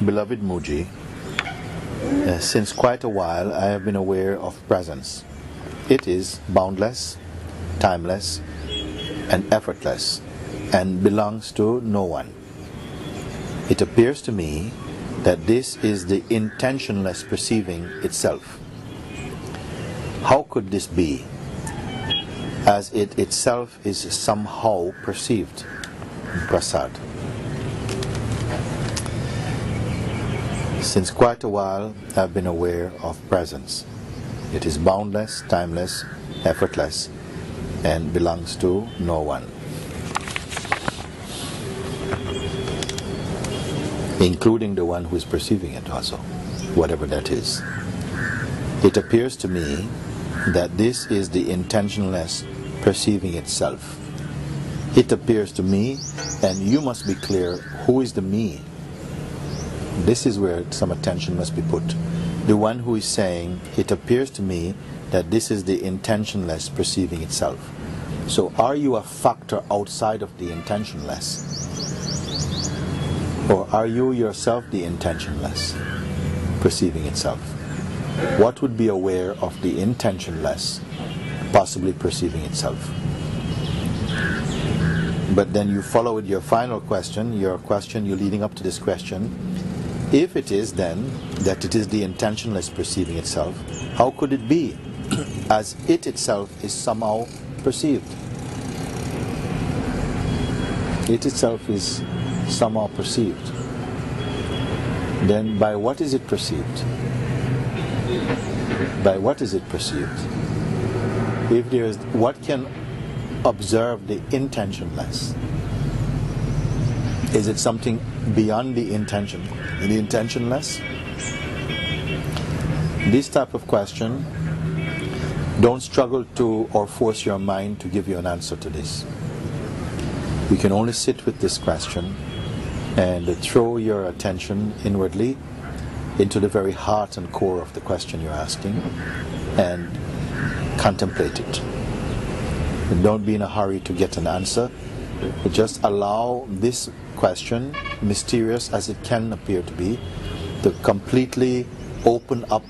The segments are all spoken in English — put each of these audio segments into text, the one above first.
Beloved Mooji, since quite a while I have been aware of presence. It is boundless, timeless, and effortless, and belongs to no one. It appears to me that this is the intentionless perceiving itself. How could this be, as it itself is somehow perceived? Prasad. Since quite a while I have been aware of presence. It is boundless, timeless, effortless, and belongs to no one, including the one who is perceiving it also, whatever that is. It appears to me that this is the intentionless perceiving itself. It appears to me, and you must be clear, who is the me? This is where some attention must be put. The one who is saying, it appears to me that this is the intentionless perceiving itself. So are you a factor outside of the intentionless? Or are you yourself the intentionless perceiving itself? What would be aware of the intentionless possibly perceiving itself? But then you follow with your final question, you're leading up to this question. If it is then that it is the intentionless perceiving itself, how could it be as it itself is somehow perceived? It itself is somehow perceived. Then by what is it perceived? By what is it perceived? If there is, what can observe the intentionless? Is it something beyond the intention, the intentionless? This type of question, don't struggle to or force your mind to give you an answer to this. You can only sit with this question and throw your attention inwardly into the very heart and core of the question you're asking and contemplate it. And don't be in a hurry to get an answer. Just allow this question, mysterious as it can appear to be, to completely open up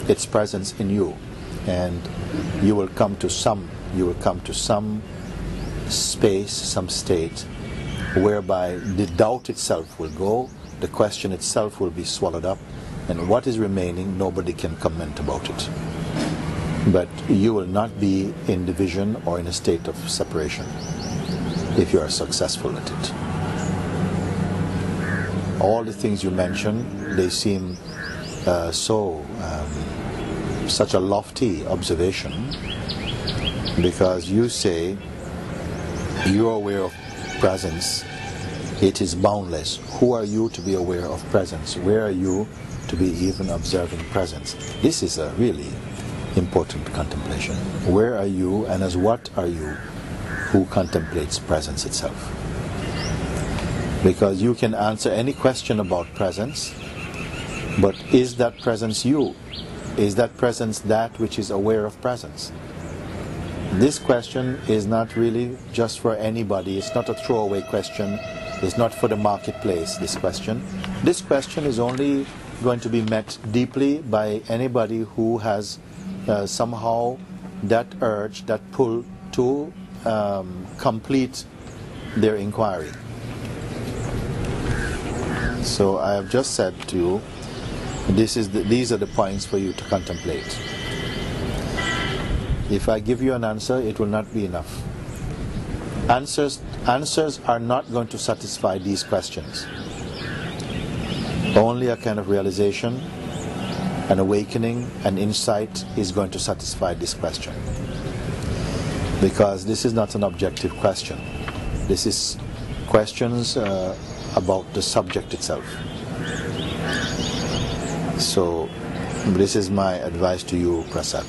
its presence in you, and you will come to some space, some state whereby the doubt itself will go, the question itself will be swallowed up, and what is remaining, nobody can comment about it. But you will not be in division or in a state of separation if you are successful at it. All the things you mentioned, they seem such a lofty observation, because you say you are aware of presence, it is boundless. Who are you to be aware of presence? Where are you to be even observing presence? This is a really important contemplation. Where are you, and as what are you who contemplates presence itself? Because you can answer any question about presence, but is that presence you? Is that presence that which is aware of presence? This question is not really just for anybody. It's not a throwaway question. It's not for the marketplace, this question. This question is only going to be met deeply by anybody who has somehow that urge, that pull to complete their inquiry. So I have just said to you, these are the points for you to contemplate. If I give you an answer, it will not be enough. Answers are not going to satisfy these questions. Only a kind of realization, an awakening, an insight is going to satisfy this question. Because this is not an objective question. This is questions about the subject itself. So this is my advice to you, Prasad.